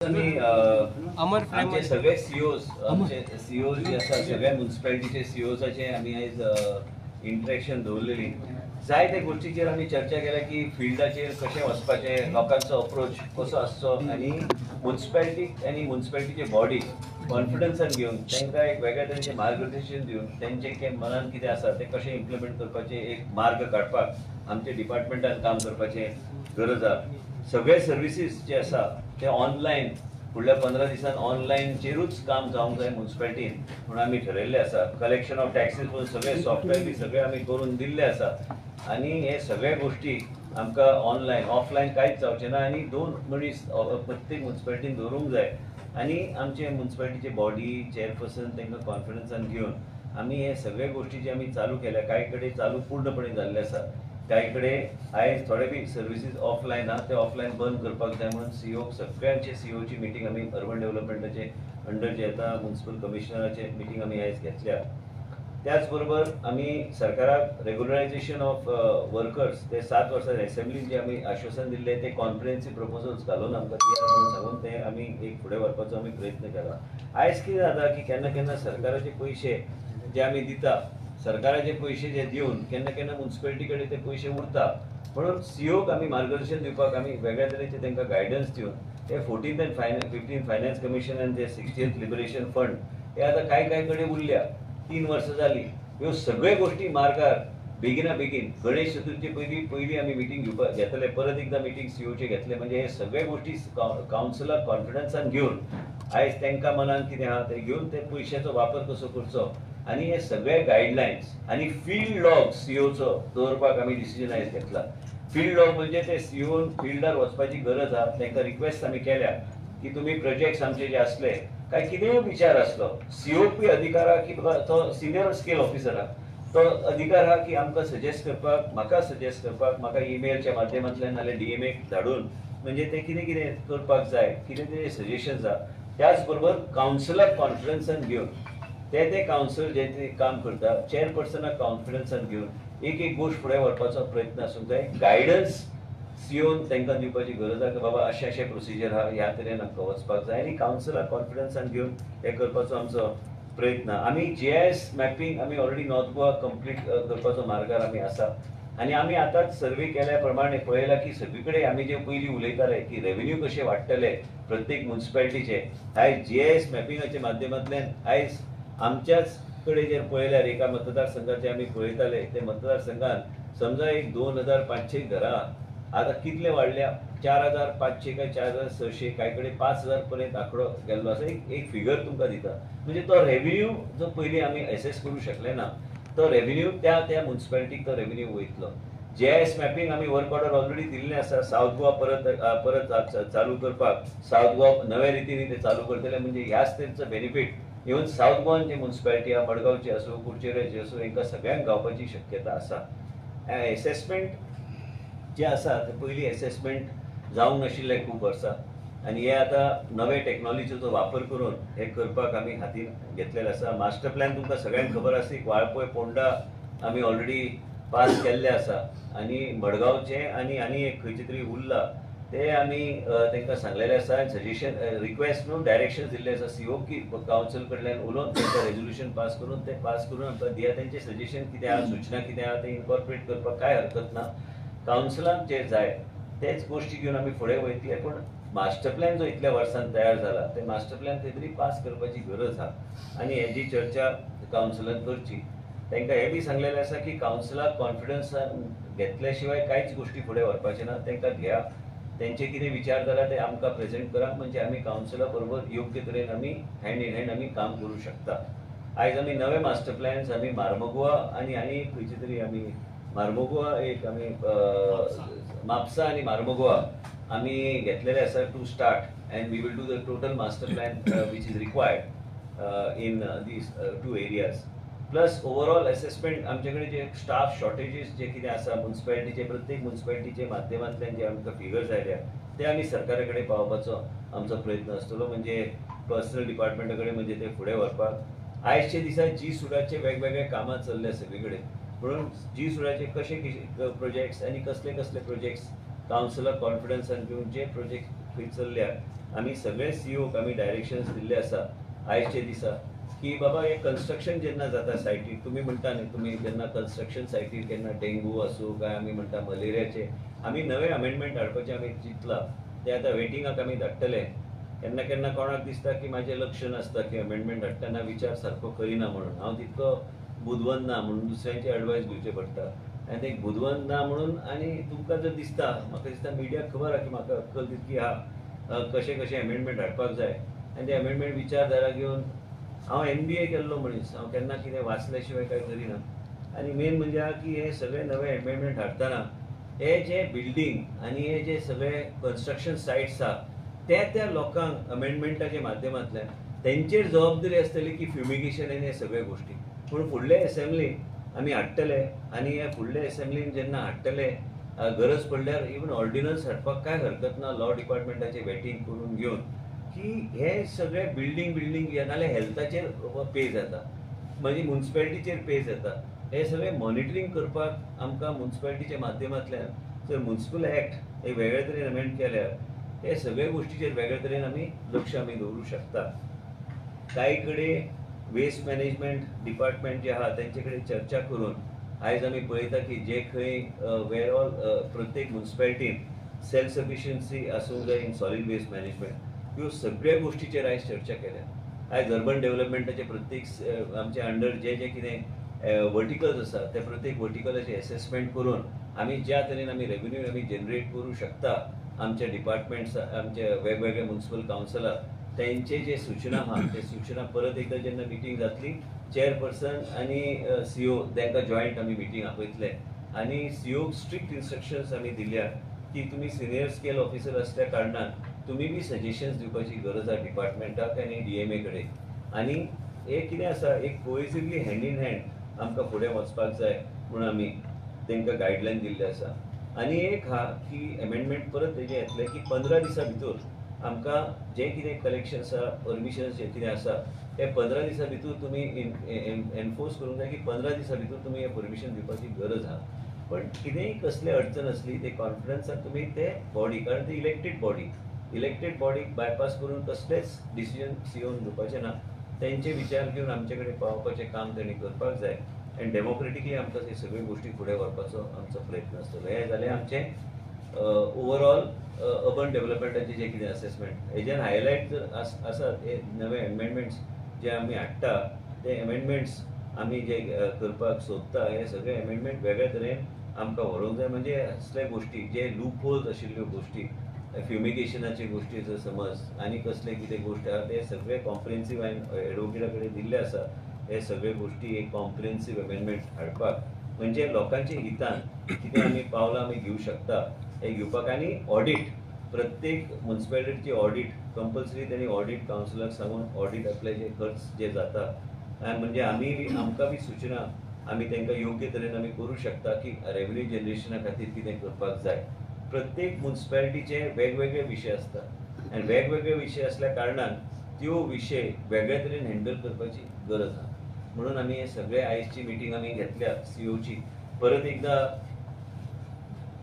आमचे सगळे सीओज आमचे सीओज जे आसा सगळ्या म्युनिसिपालिटीचे सीओजाचे आमी आयज इंटरेक्शन दवरलेली जायते गोष्टीचेर आमी चर्चा केल्या की फिल्डाचेर कशें वचपाचें लोकांचो अप्रोच कसो आसचो आनी म्युनिसिपालिटीचे बॉडी कॉन्फिडन्सान घेवन तांकां एक वेगळ्या तरेचें मार्गदर्शन दिवन तेंचे मनान कितें आसा तें कशें इम्प्लिमेंट करपाचें एक मार्ग काडपाक आमच्या डिपार्टमेंटान काम करपाचें गरज आसा. सगळे सर्विसीस जे आसा ते ऑनलायन फुडल्या 15 दिसान ऑनलायनचेरूच काम जावंक जाय म्युनिसिपालिटीन म्हणून आमी ठरयल्लें आसा. कलेक्शन ऑफ टॅक्सीस म्हणून सगळे सॉफ्टवेअर बी सगळे आमी करून दिल्ले आसा आनी हे सगळे गोष्टी आमकां ऑनलायन ऑफलायन कांयच जावचें ना आनी 2 मनीस प्रत्येक म्युनिसिपालिटीन दवरूंक जाय आनी आमचे म्युनिसिपालिटीचे बॉडी चेअरपर्सन तांकां कॉन्फिडन्सान घेवन आमी हे सगळे गोष्टी जे आमी चालू केल्या कांय कडेन चालू पूर्णपणे जाल्ले आसा. कांय कडेन आयज थोडे बी सर्विसीस ऑफलायन आहा ते ऑफलायन बंद करपाक जाय म्हणून सीओ सगळ्यांचे सीओची मिटींग आमी अर्बन डेव्हलपमेंटाचे अंडर जे येता म्युनिसिपल कमिशनराचे मिटींग आमी आयज घेतल्या. त्याच बरोबर आमी सरकाराक रेग्युलरायझेशन ऑफ वर्कर्स ते 7 वर्सां असेंब्लीन जे आमी आश्वासन दिल्ले ते कॉन्फरन्सी प्रपोजल्स घालून आमकां दिया म्हणून सांगून ते आमी एक फुडें व्हरपाचो आमी प्रयत्न केला. आयज कितें जाता की केन्ना केन्ना सरकाराचे पयशे जे आमी दिता सरकाराचे पयशे जे दिवन केन्ना केन्ना म्युनिसिपालिटी कडेन ते पयशे उरता म्हणून सीओक आमी मार्गदर्शन दिवपाक आमी वेगळ्या तरेचे तांकां गायडन्स दिवन ते 14th and 15th finance commission आनी ते 60th लिबरेशन फंड हे आतां कांय कडेन उरल्या 3 वर्सां जाली. ह्यो सगळ्यो गोष्टी मार्गार बेगिना बेगीन गणेश चतुर्थी पयलीं आमी मिटींग घेतले परत एकदा मिटींग सीओचे घेतले म्हणजे हे सगळे गोष्टी कावन्सिलाक कॉन्फिडन्सान घेवन आयज तांकां मनान कितें आहा ते घेवन ते पयशांचो वापर कसो करचो आनी हे सगळे गायडलायन्स आनी फील्ड लॉग सीओचो दवरपाक आमी डिसिजन आयज घेतला. फील्ड लॉग म्हणजे ते सीओन फिल्डार वचपाची गरज आहा तांकां रिक्वेस्ट आमी केल्या की तुमी प्रोजेक्ट्स आमचे जे आसले काय कितेंय विचार आसलो सीओपी अधिकार आहा की तो सिनियर स्केल ऑफिसर आहा तो अधिकार आहा की आमकां सजेस्ट करपाक म्हाका ईमेलच्या माध्यमांतल्यान नाल्यार डीएमएक धाडून म्हणजे ते कितें कितें करपाक जाय कितें ते सजेशन्स आहा. त्याच बरोबर कावन्सिलाक कॉन्फिडन्सान घेवन ते कावन्सिल जे काम करता चेअरपर्सनाक कॉन्फिडन्सान घेवन एक गोष्ट फुडें व्हरपाचो प्रयत्न आसूंक जाय. गायडन्स सीओन तांकां दिवपाची गरज आहा की बाबा अशें प्रोसिजर आहा ह्या तरेन आमकां वचपाक जाय आनी कावन्सिलाक कॉन्फिडन्सान घेवन हे करपाचो आमचो प्रयत्न. आमी जीआयएस मॅपिंग आमी ऑलरेडी नॉर्थ गोवा कंप्लीट करपाचो मार्गार आमी आसा आनी आमी आतांच सर्वे केल्या प्रमाणे पळयला की सगळे कडेन आमी जे पयलीं उलयताले की रेव्हेन्यू कशे वाडटले प्रत्येक म्युनिसिपालिटीचे आयज जीआयएस मॅपिंगाच्या माध्यमांतल्यान आयज आमच्याच कडेन जर पळयल्यार एका मतदारसंघाचे आमी पळयताले ते मतदारसंघान समजा एक 2500 घरां आतां कितले वाडल्या 4500 काय 4600 कांय कडेन 5000 पर्यंत आंकडो गेल्लो आसा. एक फिगर तुमकां दिता म्हणजे तो रेव्हेन्यू जो पयलीं आमी एसेस करूं शकले ना तो रेव्हेन्यू त्या म्युनिसिपालिटीक तो रेव्हेन्यू वयतलो. जीआयएस मॅपिंग आमी वर्क ऑर्डर ऑलरेडी दिल्लें आसा. साउथ गोवा परत चालू करपाक साउथ गोवा नव्या रितीन ते चालू करतले म्हणजे ह्याच तरेचो बेनिफीट इवन साउथ गोवान जे म्युनिसिपालिटी आहा मडगांवची आसूं कुडचेरेची आसूं हांकां सगळ्यांक गावपाची शक्यता आसा. एसेसमेंट जे आसा ते पयलीं एसेसमेंट जावंक नाशिल्ले खूब वर्सां आनी हे आतां नवे टॅक्नॉलॉजीचो वापर करून हे करपाक आमी हातीन घेतलेले आसा. मास्टर प्लॅन तुमकां सगळ्यांक खबर आसा की वाळपय पोंडा आमी ऑलरेडी पास केल्ले आसा आनी मडगांवचे आनी एक खंयचे तरी उरला ते आमी तांकां सांगलेले आसा सजेशन रिक्वेस्ट न्हू डायरेक्शन दिल्ले आसा सीओ की कावन्सिल कडल्यान उलोवन तांकां रेजोल्युशन पास करून आमकां दिया तेंचे सजेशन कितें आहा सूचना कितें आहा ते इनकॉर्पोरेट करपाक कांय हरकत ना. कावन्सिलाक जे जाय तेच गोष्टी घेवन आमी फुडें वयतले पूण मास्टर प्लॅन जो इतल्या वर्सान तयार जाला ते मास्टर प्लॅन खंय तरी पास करपाची गरज आहा आनी हेजी चर्चा कावन्सिलान करची. तांकां हे बी सांगलेलें आसा की कावन्सिलाक कॉन्फिडन्सान घेतल्या शिवाय कांयच गोष्टी फुडें व्हरपाचे ना. तांकां घेया तेंचे कितें विचार जाला ते आमकां प्रेझेंट करा म्हणजे आमी कावन्सिला बरोबर योग्य तरेन आमी हँड इन हँड आमी काम करूं शकता. आयज आमी नवे मास्टर प्लॅन्स आमी मार्मगोवा आनी खंयचे तरी आमी मार्मगोवा एक आमी म्हापसा आनी मार्मगोवा आमी घेतलेले आसा to start and we will do the total master plan which is required in these 2 areas. Plus overall assessment आमचे कडेन जे स्टाफ शॉर्टेजीस जे कितें आसा म्युनिसिपालिटीचे प्रत्येक म्युनिसिपालिटीचे माध्यमांतल्यान जे आमकां फिगर्स आयल्या ते आमी सरकारा कडेन पावोवपाचो आमचो प्रयत्न आसतलो म्हणजे पर्सनल डिपार्टमेंटा कडेन म्हणजे ते फुडें व्हरपाक. आयजचे दिसा जी सुडाचे वेगवेगळे कामां चल्ले सगळे कडेन म्हणून जी सुडाचे कशे प्रोजेक्ट्स आनी कसले प्रोजेक्ट्स कावन्सिलाक कॉन्फिडन्सान घेवन जे प्रोजेक्ट खंय चल्ल्या आमी सगळे सीओक आमी डायरेक्शन्स दिल्ले आसा आयचे दिसा की बाबा हे कन्स्ट्रक्शन जेन्ना जाता सायटीक तुमी म्हणटा न्ही तुमी जेन्ना कन्स्ट्रक्शन सायटीक केन्ना डेंगू आसूं काय आमी म्हणटा मलेरियाचे आमी नवे अमेंडमेंट हाडपाचे आमी चिंतला ते आतां वेटिंगाक आमी धाडटले केन्ना केन्ना कोणाक दिसता की म्हाजें लक्ष नासता की अमेंडमेंट हाडटना विचार सारको करिना म्हणून हांव तितको बुदवंत ना म्हणून दुसऱ्यांची एडवायस घेवचें पडटा आनी एक बुदवंत ना म्हणून आनी तुमकां जर दिसता म्हाका दिसता मिडियाक खबर आहा की म्हाका अक्कल तितकी आहा कशें कशें अमेंडमेंट हाडपाक जाय आनी ते अमेंडमेंट विचारधारा घेवन हांव MBA केल्लो मनीस हांव केन्ना कितें वाचल्या शिवाय कांय करिना आनी मेन म्हणजे हा की हे सगळे नवे अमेंडमेंट हाडटना हे जे बिल्डींग आनी हे जे सगळे कन्स्ट्रक्शन सायट्स आहा त्या लोकांक अमेंडमेंटाच्या माध्यमांतल्यान तेंचेर जबाबदारी आसतली की फ्युमिगेशन आनी हे सगळे गोश्टी पूण फुडले असेंब्लीक आमी हाडटले आनी हे फुडले असेंब्लीन जेन्ना हाडटले गरज पडल्यार इवन ऑर्डिनन्स हाडपाक काय हरकत ना लॉ डिपार्टमेंटाचे वेटींग करून घेवन की हे सगळे बिल्डींग नाल्यार हेल्थाचेर पे जाता मागीर म्युन्सिपालिटीचेर पे जाता हे सगळे मॉनिटरींग करपाक आमकां म्युन्सिपालिटीच्या माध्यमांतल्यान जर म्युन्सिपल एक्ट एक वेगळे तरेन अमेंड केल्यार हे सगळे गोश्टीचेर वेगळे तरेन आमी लक्ष आमी दवरूं शकता कांय कडेन वेस्ट मॅनेजमेंट डिपार्टमेंट जे आहा तेंचे कडेन चर्चा करून आयज आमी पळयता की जे खंय वेर ऑल प्रत्येक म्युन्सिपालिटीन सेल्फ सफिशियन्सी आसूंक जाय इन सॉलिड वेस्ट मॅनेजमेंट ह्यो सगळ्या गोश्टीचेर आयज चर्चा केल्या आयज अर्बन डेव्हलपमेंटाचे प्रत्येक आमचे अंडर जे कितें वर्टिकल्स आसा ते प्रत्येक वर्टिकलाचे असेसमेंट करून आमी ज्या तरेन आमी रेव्हेन्यू आमी जनरेट करूं शकता आमचे डिपार्टमेंट्स आमचे वेगवेगळे म्युन्सिपल कावन्सिलर तेंचे जे सूचना आहा ते सूचना परत एकदा जेन्ना मिटींग जातली चेअरपर्सन आनी CEO तांकां जॉयंट आमी मिटींग आपयतले आनी CEOक स्ट्रिक्ट इन्स्ट्रक्शन्स आमी दिल्या की तुमी सिनियर स्केल ऑफिसर आसल्या कारणान तुमी बी सजेशन्स दिवपाची गरज आहा डिपार्टमेंटाक आनी DMA कडेन आनी हे कितें आसा एक कोहेसिवली हँड इन हँड आमकां फुडें वचपाक जाय म्हणून आमी तांकां गायडलायन दिल्ले आसा आनी एक हा की अमेंडमेंट परत तेजे येतले की 15 दिसां भितर आमकां जे कितें कलेक्शन्स आसा परमिशन्स जे कितें आसा ते 15 दिसां भितर तुमी एनफोर्स करूंक जाय की 15 दिसां भितर तुमी हे परमिशन दिवपाची गरज आहा पण कितेंय कसले अडचण असली ते कॉन्फिडन्सान तुमी ते बॉडी कारण ती इलेक्टेड बॉडीक बायपास करून कसलेच डिसिजन CEO घेवपाचे ना तेंचे विचार घेवन आमचे कडेन पावपाचें काम तेणी करपाक जाय आनी डेमोक्रेटिकली आमकां हे सगळ्यो गोश्टी फुडें व्हरपाचो आमचो प्रयत्न आसतलो हे जालें आमचें ओवरऑल अर्बन डेव्हलपमेंटाचे जे कितें असेसमेंट हेजेर हायलायट जर आसात हे नवे अमेंडमेंट्स जे आमी हाडटा ते अमेंडमेंट्स आमी जे करपाक सोदता हे सगळे अमेंडमेंट वेगळे तरेन आमकां व्हरोंक जाय म्हणजे असले गोश्टी जे लूप होल्स आशिल्ल्यो गोश्टी फ्युमिगेशनाचे गोश्टी जर समज आनी कसले कितें गोश्टी आहा ते सगळे कॉम्प्रिहेन्सीव हांवें एडवोकेटा कडेन दिल्ले आसा हे सगळे गोश्टी एक कॉम्प्रिहेन्सीव अमेंडमेंट हाडपाक म्हणजे लोकांच्या हितान कितें आमी पावलां आमी घेवं शकता हे घेवपाक आनी ऑडिट प्रत्येक म्युन्सिपालिटीची ऑडिट कंपल्सरी तेणी ऑडिट कावन्सिलाक सांगून ऑडिट आपले जे खर्च जे जाता म्हणजे आमकां बी सूचना आमी तांकां योग्य तरेन आमी करूं शकता की रेव्हेन्यू जनरेशना खातीर कितें करपाक जाय प्रत्येक म्युन्सिपालिटीचे वेगवेगळे विशय आसतात आनी वेगवेगळे विशय आसल्या कारणान त्यो विशय वेगळ्या तरेन हँडल करपाची गरज आहा म्हणून आमी हे सगळे आयजची मिटींग आमी घेतल्या CEOची परत एकदा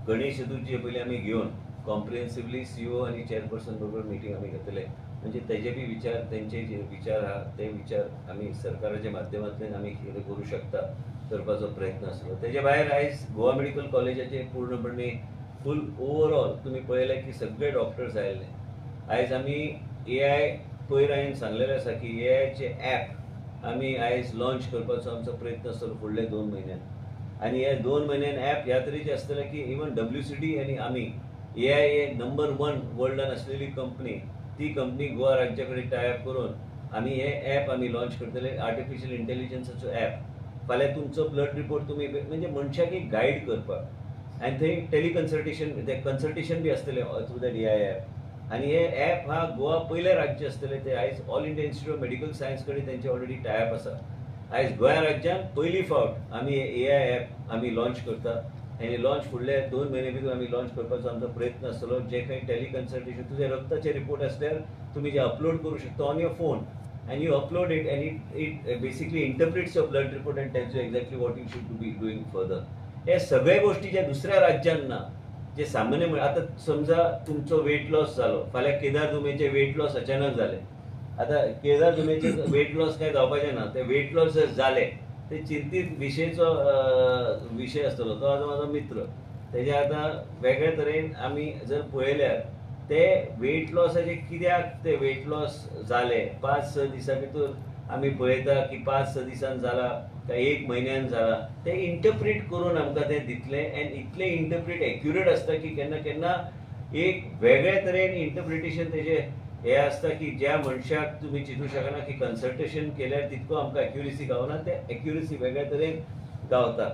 गणेश चतुर्थी पयलीं आमी घेवन कॉम्प्रिहेन्सिवली CEO आनी चेअरपर्सन बरोबर मिटींग आमी घेतले म्हणजे तेजे बी विचार तेंचे जे विचार आहा ते विचार आमी सरकाराच्या माध्यमांतल्यान आमी कितें करूं शकता करपाचो प्रयत्न आसलो तेजे भायर आयज गोवा मेडिकल कॉलेजाचे पूर्णपणे फूल ओवरऑल तुमी पळयलें की सगळे डॉक्टर्स आयिल्ले आयज आमी AI पयर हांवें सांगलेलें आसा की AIचे ॲप आमी आयज लॉन्च करपाचो आमचो प्रयत्न आसतलो फुडले 2 म्हयन्यान आनी हे 2 म्हयन्यान ॲप ह्या तरेचे आसतले की इवन WCD आनी आमी AI हे नंबर 1 वर्ल्डान आसलेली कंपनी ती कंपनी गोवा राज्या कडेन टायअप करून आमी हे ॲप आमी लॉन्च करतले आर्टिफिशियल इंटेलिजन्साचो ॲप फाल्यां तुमचो ब्लड रिपोर्ट तुमी म्हणजे मनशाक एक गायड करपाक आनी थंय टेलिकन्सल्टेशन ते कन्सल्टेशन बी आसतले थ्रू दॅट AI ॲप आनी हे ॲप हा गोवा पयले राज्य आसतले ते आयज all India institute of medical science कडेन तेंचे ऑलरेडी टायअप आसा आयज गोंया राज्यान पयली फावट आमी हे AI ॲप आमी लॉन्च करता आनी लॉन्च फुडले 2 म्हयने भितर आमी लॉन्च करपाचो आमचो प्रयत्न आसतलो जे खंय टेलिकन्सल्टेशन तुजे रक्ताचे रिपोर्ट आसल्यार तुमी जे अपलोड करूं शकता on your phone and you upload it and it basically interprets your blood report and tells you exactly what you should be doing further. हे सगळे गोष्टी ज्या दुसऱ्या राज्यांना जे सामान्य आता समजा तुमचो वेट लॉस जालो, फाल्यां केदार दुमेचे वेट लॉस अचानक जाले, आता केदार दुमेचे वेट लॉस काय जावपाचें ना, ते वेट लॉस जर जाले ते चिंतीत विशयचो विशय आसतलो. तो आतां म्हाजो मित्र, तेजे आतां वेगळे तरेन आमी जर पळयल्यार ते वेट लॉसाचे कित्याक ते वेट लॉस जाले 5-6 दिसां भितर आमी पळयता की 5-6 दिसान जाला काय 1 म्हयन्यान जाला, ते इंटरप्रीट करून आमकां ते दितले. एंड इतले इंटरप्रीट एक्युरेट आसता की केन्ना केन्ना एक वेगळे तरेन इंटरप्रिटेशन तेजे हे आसता की ज्या मनशाक तुमी चिंतूं शकना की कन्सल्टेशन केल्यार तितको आमकां एक्युरेसी गावना, ते एक्युरेसी वेगळे तरेन गावता.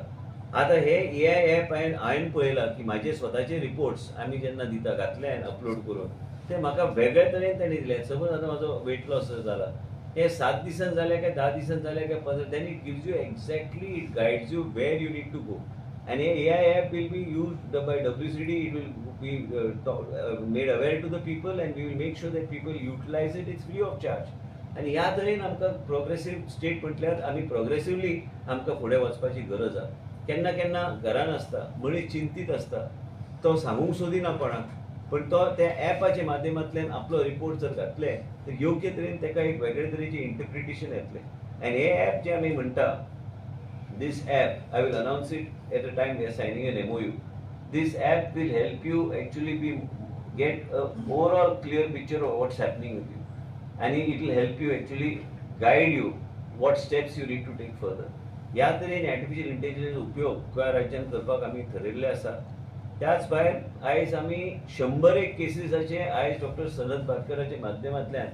आतां हे AI ॲप हांवें पळयलां की म्हाजे स्वताचे रिपोर्ट्स आमी जेन्ना दिता घातले हांवें अपलोड करून, ते म्हाका वेगळे तरेन तांणी दिले. सपोज आतां म्हाजो वेट लॉस जाला, हे 7 दिसान जाले काय 10 दिसान जाले काय 15, then it gives you exactly, it guides you where you need to go. And AI app will be used by WCD. It will be made aware to the people, and we will make sure that people utilize it. It's free of charge. आणि ह्या तरेन आमकां progressive state म्हटल्यार आमी progressively आमकां फुडें वचपाची गरज आसा. केन्ना केन्ना घरान आसता मनीस चिंतीत आसता, तो सांगूंक सोदिना कोणाक, पण तो त्या ॲपाच्या माध्यमांतल्यान आपलो रिपोर्ट जर घातले तर योग्य तरेन ताका एक वेगळे तरेचे इंटरप्रिटेशन येतले. आनी हे ॲप जे आमी म्हणटा, this app, I will announce it at a time we are signing an MOU. This app will help you actually get a overall clear picture of what's happening with you, and it will help you actually guide you what steps you need to take further. ह्या तरेन artificial intelligence उपयोग गोंय राज्यान करपाक आमी ठरयल्ले आसा. त्याच भायर आयज आमी 101 केसीसाचे आयज डॉक्टर सनत भाटकराच्या माध्यमांतल्यान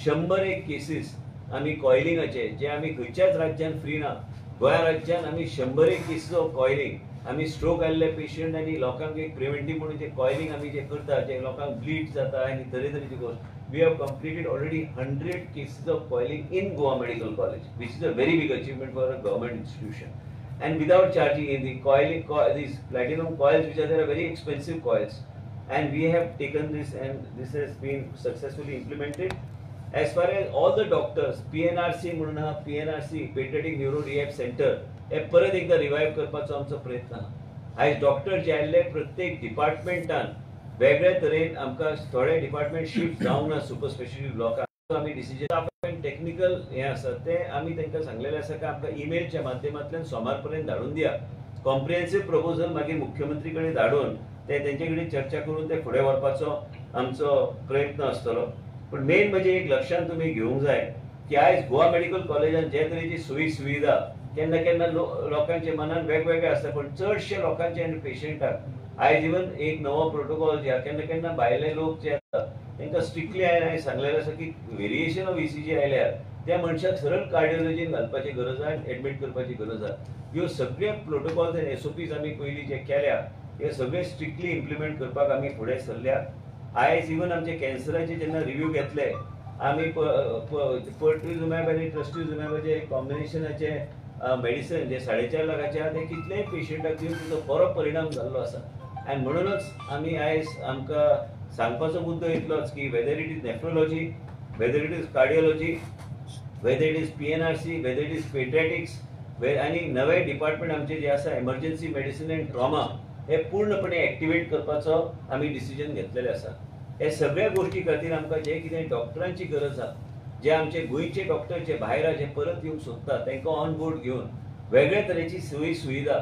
101 केसीस आमी कॉयलिंगाचे, जे आमी खंयच्याच राज्यान फ्री ना, गोंय राज्यान आमी 101 केसीस ऑफ कॉयलिंग, आमी स्ट्रोक आयिल्ले पेशंट आनी लोकांक एक प्रिव्हेंटीव म्हणून जे कॉयलिंग आमी जे करता, जे लोकांक ब्लीड जाता आनी तरेतरेची गोश्ट, we have completed already 100 cases of coiling in Goa Medical College, which is a very big achievement for a government institution, and without charging in the coiling, these platinum coils, which are there, are very expensive coils, and we have taken this and this has been successfully implemented. As far as all the doctors, PNRC म्हणून हा, PNRC paediatric neuro rehab centre हे परत एकदा revive करपाचो आमचो प्रयत्न आहा. आयज डॉक्टर जे आयिल्ले प्रत्येक डिपार्टमेंटान वेगळे तरेन आमकां थोडे डिपार्टमेंट शिफ्ट जावंक ना सुपर स्पेशलिस्ट ब्लॉकाक. आमी डिसिजन आपण टेक्निकल हे आसा ते आमी तांकां सांगलेले आसा की आमकां ईमेलच्या माध्यमांतल्यान सोमार पर्यंत धाडून दिया. कॉम्प्रिहेन्सिव्ह प्रपोजल मागीर मुख्यमंत्री कडेन धाडून ते तेंचे कडेन चर्चा करून ते फुडें व्हरपाचो आमचो प्रयत्न आसतलो. पण मेन म्हणजे एक लक्षांत तुमी घेवंक जाय की आयज गोवा मेडिकल कॉलेजान जे तरेची सोयी सुविधा केन्ना केन्ना लोकांच्या मनान वेगवेगळे आसता, पण चडशे लोकांचे आनी पेशंटाक आयज इवन एक नवो प्रोटोकॉल जे आसा, केन्ना केन्ना भायले लोक जे आसता तांकां स्ट्रिक्टली हांवें सांगलेलें आसा की व्हेरिएशन ऑफ ECG आयल्यार त्या मनशाक सरळ कार्डिओलॉजीन घालपाची गरज आसा, एडमीट करपाची गरज आसा. ह्यो सगळे प्रोटोकॉल्स आनी SOPs आमी पयलीं जे केल्या हे सगळे स्ट्रिक्टली इम्प्लिमेंट करपाक आमी फुडें सरल्या. आयज इवन आमचे कॅन्सराचे जेन्ना रिव्ह्यू घेतले आमी पर्टुलिझुमॅब आनी ट्रस्टुलिझुमॅबाचे कॉम्बिनेशनाचे मेडिसिन जे 4.5 लाखाचे आहा ते कितलेय पेशंटाक दिवन तिचो बरो परिणाम जाल्लो आसा. आनी म्हणूनच आमी आयज आमकां सांगपाचो मुद्दो इतलोच की whether it is nephrology, whether it is cardiology, whether it is PNRC, whether it is paediatrics, आनी नवे डिपार्टमेंट आमचे जे आसा एमर्जन्सी मेडिसिन एंड ट्रॉमा, हे पूर्णपणे एक्टिवेट करपाचो आमी डिसिजन घेतलेले आसा. हे सगळ्या गोष्टी खातीर आमकां जे कितें डॉक्टरांची गरज आसा, जे आमचे गोंयचे डॉक्टर जे भायर जे परत येवंक सोदतात तांकां ऑन बोर्ड घेवन वेगळे तरेची सोयी सुविधा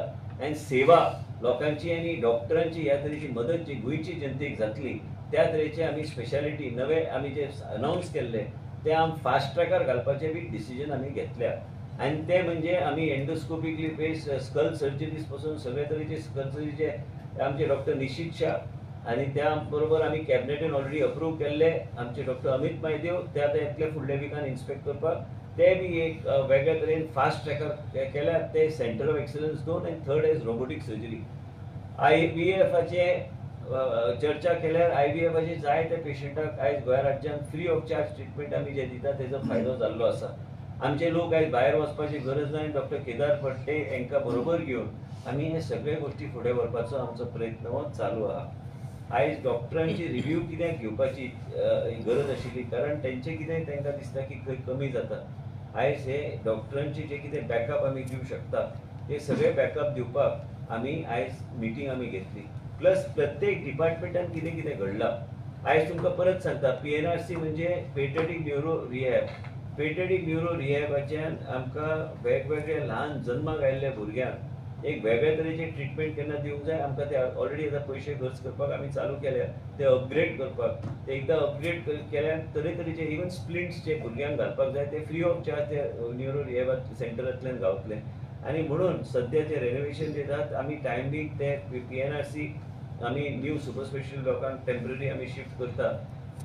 आनी सेवा लोकांची आनी डॉक्टरांची ह्या तरेची मदत जी गोंयची जनतेक जातली त्या तरेचे आमी स्पेशालिटी नवे आमी जे अनाउन्स केल्ले ते फास्ट ट्रॅकार घालपाचे बी डिसिजन आमी घेतल्या. आनी ते म्हणजे आमी एंडोस्कोपिकली बेस्ड स्कल सर्जरीज पासून सगळे तरेचे स्कल सर्जरीचे आमचे डॉक्टर निशीत शाह आनी त्या बरोबर आमी कॅबिनेटान ऑलरेडी अप्रूव केल्ले आमचे डॉक्टर अमित म्हायदेव, ते आतां येतले फुडल्या विकान इन्स्पेक्ट करपाक. ते बी एक वेगळे तरेन फास्ट ट्रॅकर केल्यात, ते सेंटर ऑफ एक्सलन्स 2 आनी 3rd इज रोबोटीक सर्जरी. IVFचे चर्चा केल्यार IVFचे जायते पेशंटाक आयज गोंय राज्यांत फ्री ऑफ चार्ज ट्रिटमेंट आमी जे दिता तेजो फायदो जाल्लो आसा. आमचे लोक आयज भायर वचपाची गरज ना. डॉक्टर केदार फडते हांकां बरोबर घेवन आमी हे सगळे गोष्टी फुडें व्हरपाचो आमचो प्रयत्न हो चालू आहा. आयज डॉक्टरांची रिव्ह्यू कित्याक घेवपाची गरज आशिल्ली, कारण तेंचे कितें तांकां दिसता की खंय कमी जाता. आयज हे डॉक्टरांचे जे कितें बॅकअप आमी दिवंक शकता ते सगळे बॅकअप दिवपाक आमी आयज मिटींग आमी घेतली. प्लस प्रत्येक डिपार्टमेंटान कितें कितें घडलां. आयज तुमकां परत सांगता, PNRC म्हणजे paediatric neuro rehab. Paediatric neuro रिहॅबाच्यान आमकां वेगवेगळे ल्हान जल्माक आयिल्ल्या भुरग्यांक एक वेगळे तरेचे ट्रिटमेंट केन्ना दिवंक जाय. आमकां ते ऑलरेडी आतां पयशे खर्च करपाक आमी चालू केल्या, ते अपग्रेड करपाक. ते एकदां अपग्रेड केल्यार तरेतरेचे इवन स्प्लिंट्स जे भुरग्यांक घालपाक जाय ते फ्री ऑफ चार्ज ते न्यूरो रिहॅब सेंटरांतल्यान गावतले. आणि म्हणून सद्याचे रेनोवेशन जे जात आमी टायमीक ते PNRC आमी न्यू सुपर स्पेशल लोकांक टेम्पररी आमी शिफ्ट करता,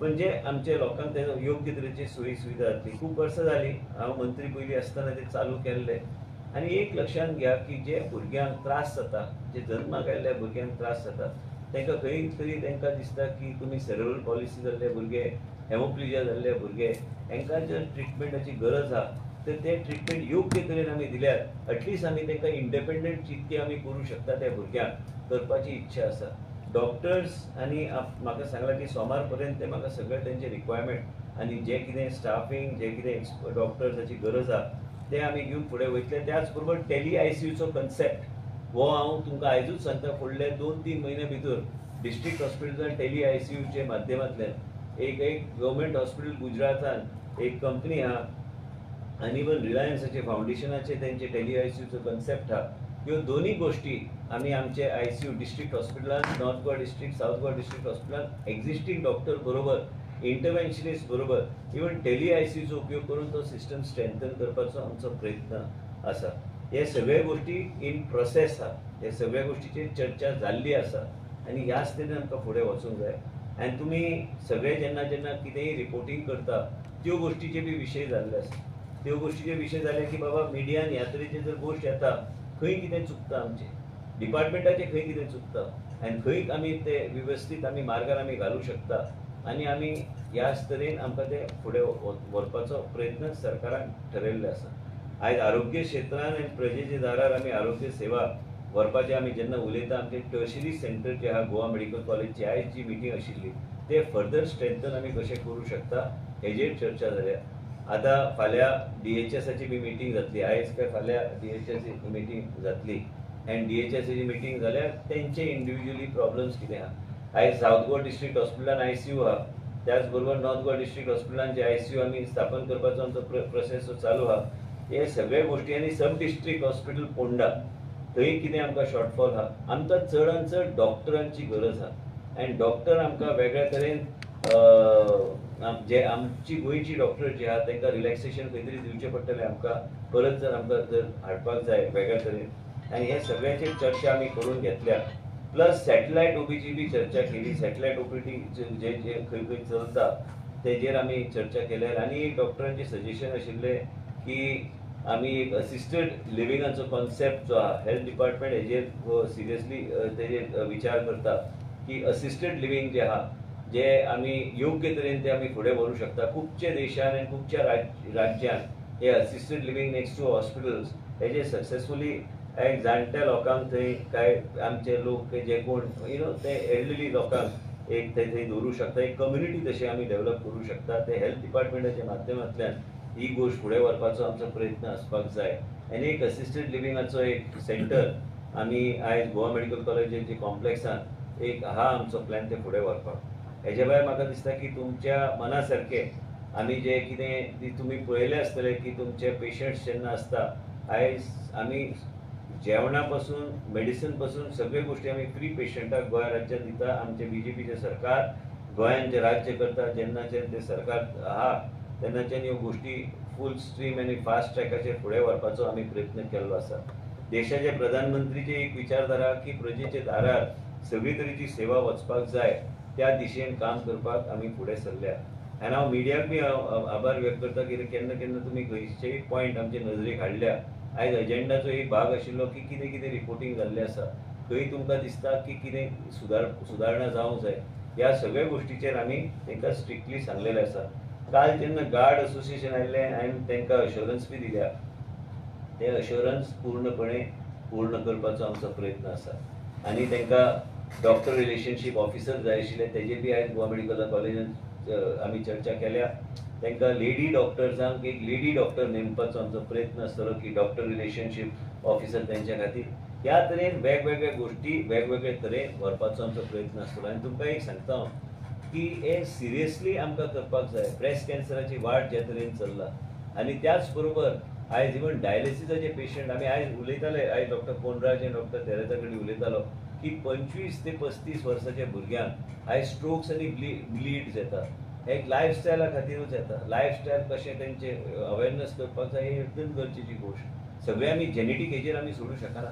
म्हणजे आमच्या लोकांक तेजो योग्य तरेची सोयी सुविधा जातली. खूब वर्सां जाली हांव मंत्री पयलीं आसतना ते चालू केल्ले. आनी एक लक्षांत घ्या की जे भुरग्यांक त्रास जाता, जे जल्माक आयिल्ल्या भुरग्यांक त्रास जाता, तांकां खंय तरी तांकां दिसता की तुमी सेरेब्रल पॉलिसी जाल्ले भुरगे, हेमोप्लिजिया जाल्ले भुरगे, हांकां जर ट्रिटमेंटाची गरज आहा तर ते ट्रिटमेंट योग्य तरेन आमी दिल्यार एटलिस्ट आमी तांकां इंडिपेंडंट जितके आमी करूं शकता त्या भुरग्यांक करपाची इच्छा आसा. डॉक्टर्स आनी म्हाका सांगलां की सोमार पर्यंत ते म्हाका सगळे तेंचे रिक्वायरमेंट आनी जे कितें स्टाफींग, जे कितें डॉक्टर्साची गरज आहा ते आमी घेवन फुडें वयतले. त्याच बरोबर टेली ICUचो कन्सेप्ट हो हांव तुमकां आयजूच सांगता, फुडले 2-3 म्हयने भितर डिस्ट्रिक्ट हॉस्पिटलांत टेली ICUचे माध्यमांतल्यान एक गव्हर्मेंट हॉस्पिटल गुजरातान एक कंपनी आहा आनी इवन रिलायन्साचे फावंडेशनाचे तेंचे टेली ICUचो कन्सेप्ट आहा. ह्यो दोनी गोश्टी आमी आमचे ICU डिस्ट्रिक्ट हॉस्पिटलांत, north Goa district, south Goa district हॉस्पिटलांत एक्झिस्टिंग डॉक्टर बरोबर, इंटरव्हेन्शनिस्ट बरोबर, इवन टेली ICUचो उपयोग करून तो सिस्टम स्ट्रेंथन करपाचो आमचो प्रयत्न आसा. हे सगळे गोश्टी इन प्रोसेस आहा. हे सगळ्या गोश्टीचेर चर्चा जाल्ली आसा आनी ह्याच तरेन आमकां फुडें वचूंक जाय. आनी तुमी सगळे जेन्ना कितेंय रिपोर्टिंग करता त्यो गोश्टीचे बी विशय जाल्ले आसा. त्यो गोश्टीचे विशय जाले की बाबा मिडियान ह्या तरेचे जर गोश्ट येता, खंय कितें चुकता आमचे डिपार्टमेंटाचे, खंय कितें चुकता आनी खंय आमी ते व्यवस्थीत आमी मार्गार आमी घालूं शकता आनी आमी ह्याच तरेन आमकां ते फुडें व्हरपाचो प्रयत्न सरकारान ठरयल्ले आसा. आयज आरोग्य क्षेत्रांत आनी प्रजेच्या दारार आमी आरोग्य सेवा व्हरपाचें आमी जेन्ना उलयता, आमचे टर्शरी सेंटर जे आहा गोवा मेडिकल कॉलेजची आयज जी मिटींग आशिल्ली ते फर्दर स्ट्रेंथन आमी कशें करूं शकता हेजेर चर्चा जाल्या. आतां फाल्यां DHSची बी मिटींग जातली. आयज काय फाल्यां DHSची मिटींग जातली आनी DHSची मिटींग जाल्यार तेंचे इंडिव्हिज्युअली प्रॉब्लम्स कितें आहा. आयज साऊथ गोवा डिस्ट्रिक्ट हॉस्पिटलान ICU आहा, त्याच बरोबर नॉर्थ गोवा डिस्ट्रिक्ट हॉस्पिटलान जे ICU आमी स्थापन करपाचो आमचो प्रोसेस चालू आहा. हे सगळे गोश्टी आनी सब डिस्ट्रिक्ट हॉस्पिटल पोंडा थंय कितें आमकां शॉर्टफॉल आहा. आमकां चडांत चड डॉक्टरांची गरज आहा आनी डॉक्टर आमकां वेगळ्या तरेन जे आमची गोंयची डॉक्टर जे आहा तांकां रिलॅक्सेशन खंय तरी दिवचें पडटलें. आमकां परत जर आमकां जर हाडपाक जाय वेगळ्या तरेन आनी हे सगळ्याचेर चर्चा आमी करून घेतल्या. प्लस सॅटेलायट OPची बी चर्चा केली. सॅटेलायट OPD जे खंय खंय चलता तेजेर आमी चर्चा केल्यार आनी एक डॉक्टरांचें सजेशन आशिल्लें की आमी एक असिस्टेड लिव्हिंगाचो कॉन्सेप्ट जो आहा, हेल्थ डिपार्टमेंट हेजेर सिरियसली तेजेर विचार करता की असिस्टेड लिव्हिंग जे आहा जे आमी योग्य तरेन ते आमी फुडें व्हरूंक शकता. खुबशे देशान आनी खुबशा राज्यान हे assisted living next to hospitals हेजे सक्सेसफुली जाणट्या लोकांक थंय काय आमचे लोक जे कोण ते एल्डरली लोकांक एक थंय दवरूंक शकता. एक कम्युनिटी तशी आमी डेव्हलप करूंक शकता. ते हेल्थ डिपार्टमेंटाच्या माध्यमांतल्यान ही गोश्ट फुडें व्हरपाचो आमचो प्रयत्न आसपाक जाय. आनी एक असिस्टेड लिव्हिंगाचो एक सेंटर आमी आयज गोवा मेडिकल कॉलेजीच्या कॉम्प्लेक्सान एक आहा आमचो प्लॅन ते फुडें व्हरपाक. हेजे भायर म्हाका दिसता की तुमच्या मना सारकें आमी जे कितें तुमी पळयलें आसतलें की तुमचे पेशंट्स जेन्ना आसता, आयज आमी जेवणा पासून मेडिसीन पासून सगळे गोश्टी आमी फ्री पेशंटाक गोंय राज्यांत दिता. आमचे BJPचे सरकार गोंयान जे राज्य करता जेन्नाच्यान ते सरकार आहा तेन्नाच्यान ह्यो गोश्टी फूल स्ट्रीम आनी फास्ट ट्रॅकाचेर फुडें व्हरपाचो आमी प्रयत्न केल्लो आसा. देशाचे प्रधानमंत्रीचे एक विचारधारा की प्रजेचे दारार सगळी तरेची सेवा वचपाक जाय, त्या दिशेन काम करपाक आमी फुडें सरल्या. आनी हांव मिडियाक बी आभार व्यक्त करता की केन्ना केन्ना तुमी खंयचेय पॉयंट आमचे नजरेक हाडल्या. आयज एजेंडाचो एक भाग आशिल्लो की कितें कितें रिपोर्टिंग जाल्लें आसा, खंय तुमकां दिसता की कितें सुदारणा जावंक जाय, ह्या सगळ्या गोश्टीचेर आमी तांकां स्ट्रिक्टली सांगलेलें आसा. काल जेन्ना गार्ड असोसिएशन आयिल्लें हांवें तांकां अश्युरन्स बी दिल्या. ते अश्युरन्स पूर्ण करपाचो आमचो प्रयत्न आसा. आनी तांकां डॉक्टर रिलेशनशीप ऑफिसर जाय आशिल्ले, तेजेर बी आयज गोवा मेडिकल कॉलेजांत आमी चर्चा केल्या. तांकां लेडी डॉक्टर्सांक एक लेडी डॉक्टर नेमपाचो आमचो प्रयत्न आसतलो की डॉक्टर रिलेशनशीप ऑफिसर तेंच्या खातीर. ह्या तरेन वेगवेगळ्या गोष्टी वेगवेगळे तरेन व्हरपाचो आमचो प्रयत्न आसतलो. आनी तुमकां एक सांगता की हे सिरियसली आमकां करपाक जाय. ब्रेस्ट कॅन्सराची वाड ज्या तरेन चल्ला आनी त्याच बरोबर आयज इवन डायलिसिसाचे पेशंट आमी आयज उलयताले, आयज डॉक्टर पोंडराज आनी डॉक्टर तेरेसा कडेन उलयतालो की 25 ते 35 वर्साच्या भुरग्यांक आयज स्ट्रोक्स आनी ब्लीड्स येता. एक लायफस्टायला खातीरूच येता. लायफस्टायल कशें तेंचे अवेरनेस करपाक जाय ही अत्यंत गरजेची गोष्ट. सगळे आमी जेनेटीक हेजेर आमी सोडूंक शकना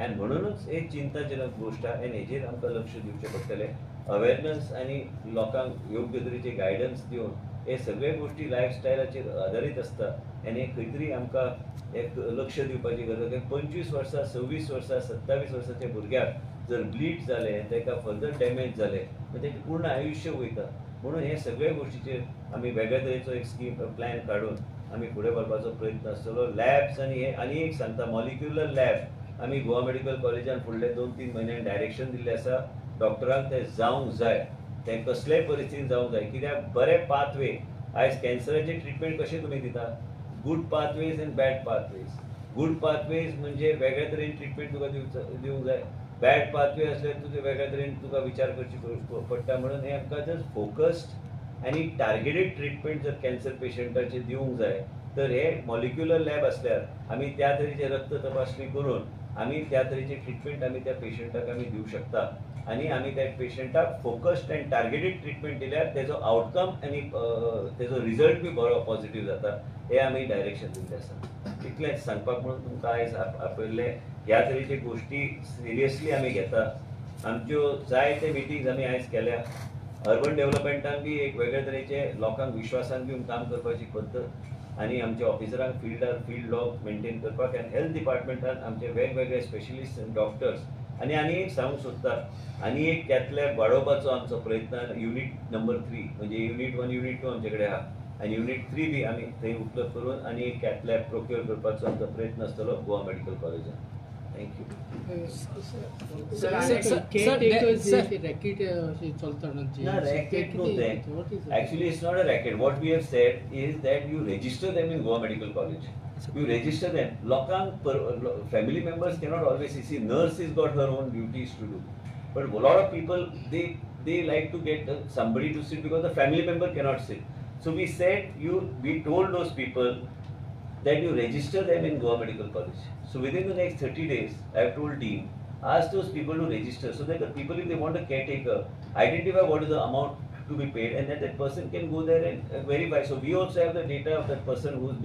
आनी म्हणूनच एक चिंताजनक गोष्ट आहा आनी हेजेर आमकां लक्ष दिवचें पडटलें. अवेरनेस आनी लोकांक योग्य तरेचे गायडन्स दिवन हे सगळे गोष्टी लायफस्टायलाचेर आदारीत आसता आनी खंय तरी आमकां एक लक्ष दिवपाची गरज. 25 वर्सां 26 वर्सां 27 वर्साच्या भुरग्याक जर ब्लीड जालें ताका फर्दर डॅमेज जालें मागीर तेजें पूर्ण आयुश्य वयता. म्हणून हे सगळे गोष्टीचेर आमी वेगळ्या तरेचो एक स्कीम प्लॅन काडून आमी फुडें व्हरपाचो प्रयत्न आसतलो. लॅब्स आनी हे आनी एक सांगता मॉलिक्युलर लॅब आमी गोवा मेडिकल कॉलेजान फुडले 2-3 म्हयन्यान डायरेक्शन दिल्लें आसा. डॉक्टरांक ते जावंक जाय, ते कसलेय परिस्थितीन जावंक जाय. कित्याक बरे पाथवे आयज कॅन्सराचे ट्रिटमेंट कशें तुमी दिता, good pathways end bad pathways. Good pathways म्हणजे वेगळ्या तरेन ट्रिटमेंट तुका दिवंक जाय. बॅड पाथवे असल्यार तुका वेगळ्या तरेन तुका विचार करची पडटा. म्हणून हे आमकां जस्ट फोकस्ड आनी टार्गेटेड ट्रिटमेंट जर कॅन्सर पेशंटाचेर दिवंक जाय तर हे मॉलिक्युलर लॅब असल्यार आमी त्या तरेचे रक्त तपासणी करून आमी त्या तरेचे ट्रिटमेंट आमी त्या पेशंटाक आमी दिवंक शकता. आनी आमी त्या पेशंटाक फोकस्ड एंड टार्गेटेड ट्रिटमेंट दिल्यार तेजो आउटकम आनी तेजो रिजल्ट बी बरो पॉझिटिव्ह जाता. हे आमी डायरेक्शन दिल्लें आसा. इतलेंच सांगपाक म्हणून तुमकां आयज आपयल्लें. ह्या तरेचे गोष्टी सिरियसली आमी घेता. आमच्यो जायते मिटिंग्स आमी आयज केल्या. अर्बन डेव्हलपमेंटान बी एक वेगळे तरेचे लोकांक विश्वासान घेवन काम करपाची पद्दत आनी आमच्या ऑफिसरांक फील्ड लॉग मेंटेन करपाक आनी हेल्थ डिपार्टमेंटान आमचे वेगवेगळे स्पेशलिस्ट डॉक्टर्स आनी एक सांगूंक सोदता, आनी एक कॅथ लॅब वाडोवपाचो आमचो प्रयत्न. युनिट नंबर 3 म्हणजे युनिट 1 युनिट 2 आमचे कडेन आहा आनी युनिट 3 बी आमी थंय उपलब्ध करून आनी एक कॅथ लॅब प्रोक्युअर करपाचो आमचो प्रयत्न आसतलो गोवा मेडिकल कॉलेजान. Thank you. Actually, it's not a racket. What we have said is that you register them in Goa Medical College. You register them. Lokang family members cannot always see. Nurse has got her own duties to do, but a lot of people they like to get somebody to sit because the family member cannot sit. So we said we told those people that you register them in Goa Medical College. So within the next 30 days, I have told team, ask those people to register so that the people, if they want a caretaker, identify what is the amount to be paid, and then that person can go there and verify. So we also have the data of that person who's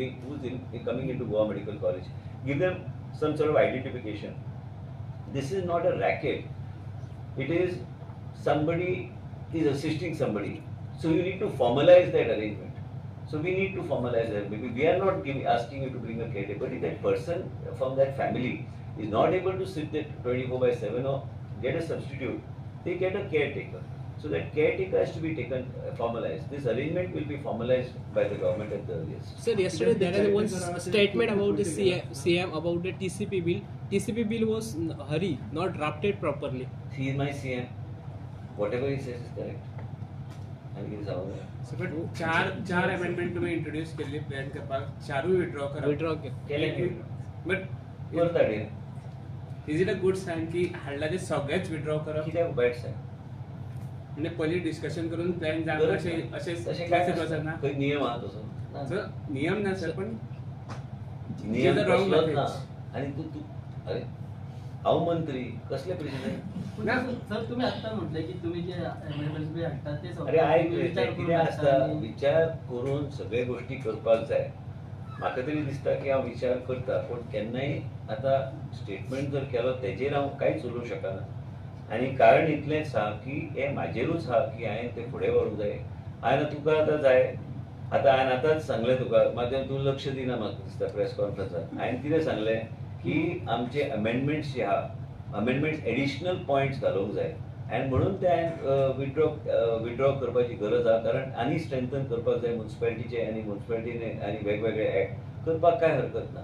coming into Goa Medical College. Give them some sort of identification. This is not a racket. It is somebody is assisting somebody. So you need to formalize that arrangement. So we need to formalize that. Because we are not asking you to bring a caretaker. But if that person from that family is not able to sit there 24/7 or get a substitute, they get a caretaker. So that caretaker has to be taken formalized. This arrangement will be formalized by the government at the earliest. Sir, yesterday there was one statement about the CM about the TCP bill. TCP bill was hurry, not drafted properly. He is my CM. Whatever he says is correct. And he is our. चार amendment तुम्ही introduce केली plan करपाक, चारूय withdraw केले but करता रे. Is it a good sign की हाडला ते सगळेच विथड्रॉ करप? कित्याक बॅड सायन? म्हणजे पयलीं डिस्कशन करून प्लॅन जावन अशें काय ना खंय नियम आहा तसो. नियम ना सर, पण नियम कसलोच ना. आनी तूं अरे हांव मंत्री कसले प्रेसिडेंट? सर तुम्ही आता म्हटले की तुम्ही जे अमेंडमेंट्स बी हाडटात ते अरे आयक कितें आसता, विचार करून सगळे गोष्टी करपाक जाय. म्हाका तरी दिसता की हांव विचार करता, पूण केन्नाय आतां स्टेटमेंट जर केलो तेजेर हांव कांयच उलोवंक शकना. आनी कारण इतलेंच आहा की हें म्हाजेरूच आहा की हांवें तें फुडें व्हरूंक जाय. हांवें तुका आतां जाय हांवें आतांच सांगलें तुका, म्हाजें तूं लक्ष दिना म्हाका दिसता प्रेस कॉन्फरन्साक. हांवें कितें सांगलें की आमचे अमेंडमेंट्स जे आहा, अमेंडमेंट्स एडिशनल पॉयंट्स घालूंक जाय आनी म्हणून ते हांवें विथड्रॉ करपाची गरज आहा. कारण आनी स्ट्रेंथन करपाक जाय म्युन्सिपालिटीचे आनी म्युन्सिपालिटीने आनी वेगवेगळे एक्ट करपाक काय हरकत ना.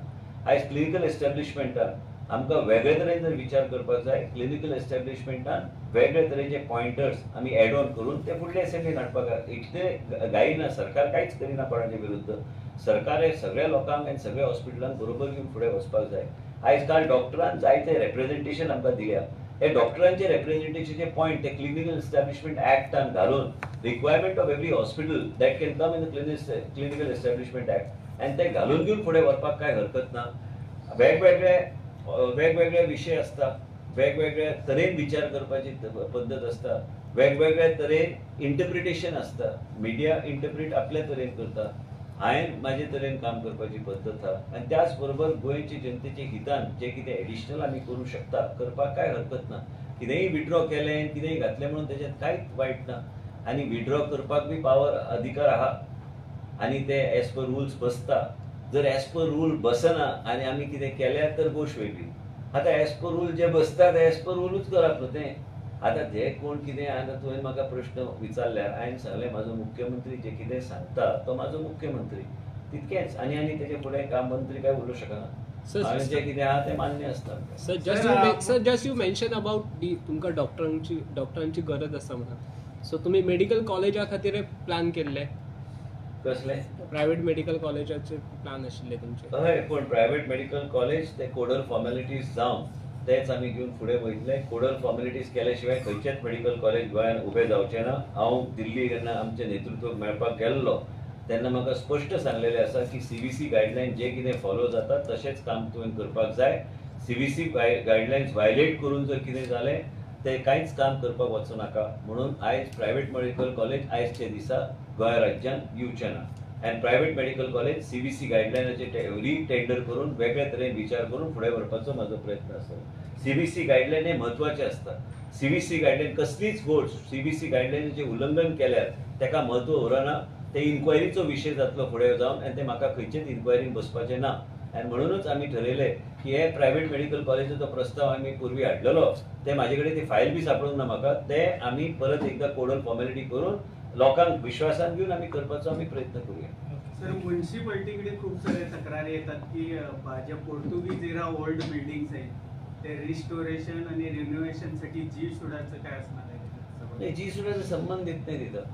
आयज क्लिनिकल एस्टॅब्लिशमेंटान आमकां वेगळे तरेन जर विचार करपाक जाय, क्लिनिकल एस्टॅब्लिशमेंटान वेगळे तरेचे पॉयंटर्स आमी एड ऑन करून ते फुडले असेंब्लीन हाडपाक जाय. इतले गायना सरकार, कांयच करिना कोणाचे विरुद्ध. सरकार हे सगळ्या लोकांक आनी सगळ्या हॉस्पिटलांक बरोबर घेवन फुडें वचपाक जाय. आयज काल डॉक्टरांक जायते रेप्रेझेंटेशन आमकां दिल्या. हे डॉक्टरांचे रेप्रेझेंटेशनचे पॉयंट ते क्लिनिकल एस्टॅब्लिशमेंट ऍक्टान घालून requirement of every hospital that can come in the clinical establishment act आनी ते घालून घेवन फुडें व्हरपाक काय हरकत ना. वेगवेगळे विशय असता, वेगवेगळ्या तरेन विचार करपाची पद्दत असता, वेगवेगळ्या तरेन इंटरप्रिटेशन असता. मिडिया इंटरप्रीट आपल्या तरेन करता, हांवें म्हाजे तरेन काम करपाची पद्दत आहा आनी त्याच बरोबर गोंयच्या जनतेच्या हितान जे कितें एडिशनल आमी करूं शकता करपाक काय हरकत ना. कितेंय विड्रॉ केलें, कितेंय घातलें म्हणून तेजें कांयच वायट ना. आनी विड्रॉ करपाक बी पावर अधिकार आहा आनी ते एज पर रुल्स बसता. जर एज पर रूल बसना आनी आमी कितें केल्यार तर गोश्ट वेगळी. आतां एज पर रूल जे बसता ते एज पर रूलूच करप न्हू तें. आतां जे कोण कितें आतां तुवें म्हाका प्रश्न विचारल्यार हांवें सांगलें म्हाजो मुख्यमंत्री जे कितें सांगता तो म्हाजो मुख्यमंत्री तितकेंच. आनी तेजे फुडें काम मंत्री काय उलोवंक शकना. हांवें जें कितें आहा तें मान्य आसता. Sir just you mention about तुमकां डॉक्टरांची गरज आसा म्हणून. सो तुमी मेडिकल कॉलेजा खातीर प्लॅन केल्ले? कसले प्रायव्हेट मेडिकल कॉलेजाचे प्लॅन आशिल्ले तुमचे? हय, पूण प्रायव्हेट मेडिकल कॉलेज ते कोडल फॉर्मेलिटीज जावन तेच आमी घेवन फुडें वयतले. कोडल फॉर्मेलिटीज केल्या शिवाय खंयचेच मेडिकल कॉलेज गोंयांत उबें जावचें ना. हांव दिल्ली जेन्ना आमचे नेतृत्वाक मेळपाक गेल्लो तेन्ना म्हाका स्पश्ट सांगलेलें आसा की CBC गायडलायन जे कितें फॉलो जाता तशेंच काम तुवें करपाक जाय. CBC गायडलायन्स वायलेट करून जर कितें जालें ते कांयच काम करपाक वचूं नाका. म्हणून आयज प्रायव्हेट मेडिकल कॉलेज आयजचे दिसा गोंय राज्यांत येवचें ना. आनी प्रायव्हेट मेडिकल कॉलेज CBC गायडलायनाचे टेंडर करून वेगळे तरेन विचार करून फुडें व्हरपाचो म्हाजो प्रयत्न आसा. CBC गायडलायन हे म्हत्वाचे आसता. CBC गायडलायन कसलीच गोश्ट CBC गायडलायनीचें उल्लंघन केल्यार तेका म्हत्व उरना. ते इन्क्वायरीचो विशय जातलो फुडें जावन आनी ते म्हाका खंयचेच इन्क्वायरीन बसपाचें ना. आनी म्हणूनच आमी ठरयलें की हे प्रायव्हेट मेडिकल कॉलेजाचो प्रस्ताव आमी पूर्वी हाडलेलो ते म्हाजे कडेन ती फायल बी सापडूंक ना म्हाका. ते आमी परत एकदां कोडल फॉर्मेलिटी करून लोकांक विश्वासान घेवन आमी करपाचो आमी प्रयत्न करूया. सर, म्युन्सिपाल्टीकडे खूप सारे तक्रारी येतात की ज्या पोर्तुगीज एरा ओल्ड बिल्डिंग्स आहेत ते रिस्टोरेशन आणि रिनोव्हेशनसाठी जी-सुडाचं काय असणार आहे? जी-सुडाचा संबंध येत नाही तिथं.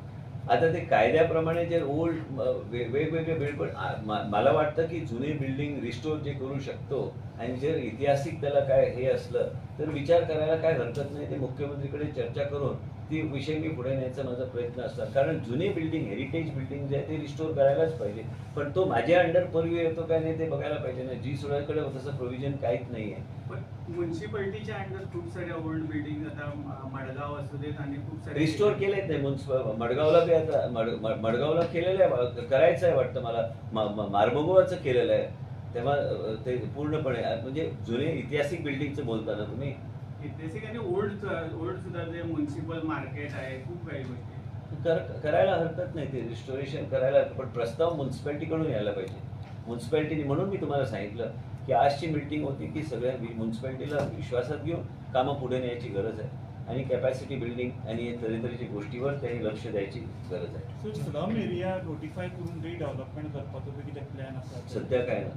आता ते कायद्याप्रमाणे जे ओल्ड वेगवेगळे बिल्डिंग, मला वाटतं की जुने बिल्डिंग रिस्टोर जे करू शकतो आणि जर ऐतिहासिक त्याला काय हे असलं तर विचार करायला काय हरकत नाही. ते मुख्यमंत्रीकडे चर्चा करून ती विषय मी पुढे न्यायचा माझा प्रयत्न असतात. कारण जुने बिल्डिंग, हेरिटेज बिल्डिंग जे आहे ते रिस्टोर करायलाच पाहिजे. पण तो माझ्या अंडर पर्व्यू येतो काय नाही ते बघायला पाहिजे ना. जी-सुडाकडे तसं प्रोव्हिजन काहीच नाही आहे. पण म्युन्सिपाल्टीच्या अंडर खूप साऱ्या ओल्ड बिल्डिंग आता मडगाव असू देत आणि खूप सारे रिस्टोर केलेत नाही. मडगावला बी आता मडगावला केलेलं आहे, करायचं आहे वाटतं मला. मारमगोवाचं केलेलं आहे. तेव्हा ते पूर्णपणे म्हणजे जुने ऐतिहासिक बिल्डिंगचं बोलताना तुम्ही ऐतिहासिक आणि ओल्ड सुद्धा जे म्युन्सिपल मार्केट आहे, खूप काही गोष्टी करायला हरकत नाही. ते रिस्टोरेशन करायला, पण प्रस्ताव म्युन्सिपाल्टीकडून यायला पाहिजे. म्युन्सिपाल्टीने, म्हणून मी तुम्हाला सांगितलं की आजची मीटिंग होती की सगळ्या म्युन्सिपाल्टीला विश्वासात घेऊन कामं पुढे न्यायची गरज आहे आणि कॅपॅसिटी बिल्डिंग आणि तरेतरेच्या गोष्टीवर त्यांनी लक्ष द्यायची गरज आहे. सो स्लम एरिया नोटिफाय करून रिडेव्हलपमेंट करपाचो बी कितें प्लॅन आसा? सध्या काय ना.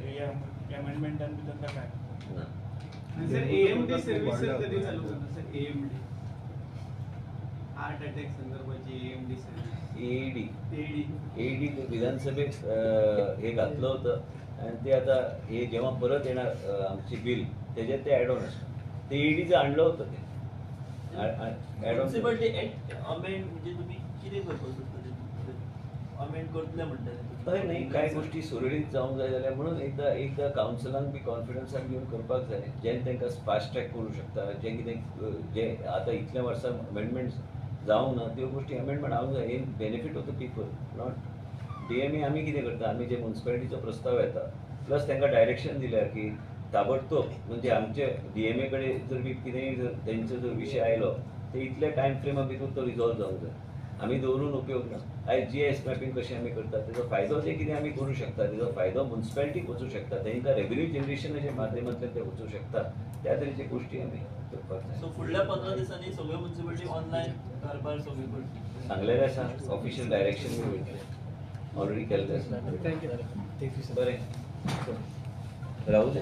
एरिया अमेंडमेंटान बी तसं काय ना. सर, AMD सर्व्हिसेस कधी चालू करणार सर? AMD हार्ट अटॅक संदर्भाची AMD सर्व्हिस, AED ते विधानसभेत हे घातलं होतं आणि ते आता हे जेव्हा परत येणार आमची बिल त्याच्यात ते ऍड ऑन असतं. ते AEDचं आणलं होतं ते म्युन्सिपाल्टी ऍक्ट अमेंड म्हणजे तुम्ही किती करपाक अमेंड करतले म्हणटात? हय नाही, काय गोष्टी सुरळीत जावंक जाय जाल्यार म्हणून एकदा कावन्सिलांक बी कॉन्फिडन्सान घेवन करपाक जाय. जें तांकां फास्ट ट्रॅक करूं शकता. जें कितें जे आतां इतल्या वर्सां अमेंडमेंट्स जावंक ना त्यो गोष्टी अमेंडमेंट हावंक जाय. In benefit of the people, not DMA. आमी कितें करता, आमी जे म्युन्सिपाल्टीचो प्रस्ताव येता प्लस तांकां डायरेक्शन दिल्यार की ताबडतोब म्हणजे आमचे DMA कडेन जर बी कितेंय जर तेंचो जर विशय आयलो ते इतल्या टायम फ्रेमा भितर तो रिजॉल्व जावंक जाय. आमी दवरून उपयोग ना. आयज GIS मॅपिंग कशें आमी करतात तेजो फायदो जे कितें आमी करूं शकता तेजो फायदो म्युन्सिपाल्टीक वचूं शकता. तांकां रेव्हेन्यू जनरेशनाच्या माध्यमांतल्यान ते वचूं शकता. त्या तरेचे गोष्टी आमी करपाक जाय. सो फुडल्या 15 दिसांनी सगळ्यो म्युन्सिपाल्टी ऑनलायन कारभार सगळे करतले. सांगलेलें आसा. ऑफिशियल डायरेक्शन बी वयतलें. ऑलरेडी केल्लें आसा. थँक्यू. बरें राहू दे.